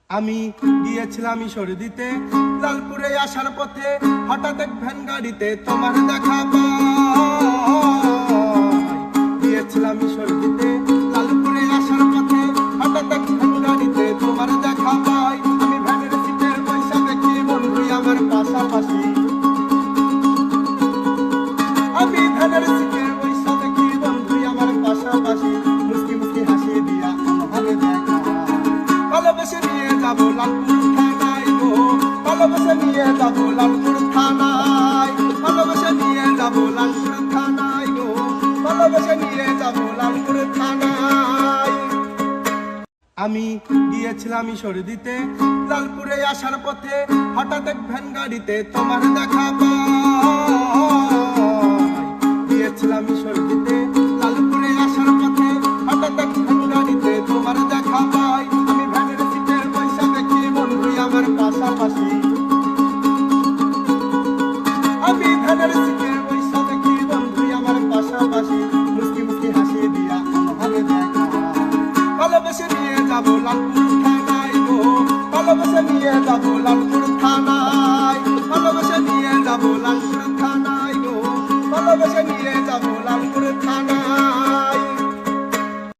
আমি গিয়েছিলাম ঈশ্বর দিতে, লালপুরে আসার পথে হঠাৎ এক ভ্যান গাড়িতে তোমার দেখা গিয়েছিলাম ঈশ্বর দিতে, লালপুরে আসার পথে হঠাৎ এক ভ্যান গাড়িতে তোমার দেখা পাই। আমি ভ্যানের সিটের পয়সা দেখি বন্ধু আমার পাশাপাশি, আমি ভ্যানের সিটের পয়সা দেখি বন্ধু আমার পাশাপাশি, মুস্কি মুস্কি হাসি দিয়া আমাকে দেখা, ভালোবেসে নিয়ে যাবো লালপুর থানায় গো, ভালোবেসে নিয়ে যাবো লালপুর থানায়, ভালোবেসে নিয়ে যাবো লালপুর থানায় গো, ভালোবেসে নিয়ে যাবো লালপুর থানায়। আমি গিয়েছিলাম ঈশ্বর দিতে, লালপুরে আসার পথে হঠাৎ এক ভ্যান গাড়িতে তোমার দেখা গিয়েছিলাম ঈশ্বর দিতে, লালপুরে আসার পথে হঠাৎ এক ভ্যান গাড়িতে তোমার দেখা পাই। আমি ভ্যানের সিটের পয়সা দেখি বন্ধু আমার পাশাপাশি, আমি ভ্যানের সিটের পয়সা দেখি বন্ধু আমার পাশাপাশি, মুস্কি মুস্কি হাসি দিয়া আমাকে দেখা, ভালোবেসে নিয়ে যাবো লালপুর থানায় গো, ভালোবেসে নিয়ে যাবো লালপুর থানায়, ভালোবেসে নিয়ে যাবো লালপুর থানায় গো, ভালোবেসে নিয়ে যাবো লালপুর থানায়।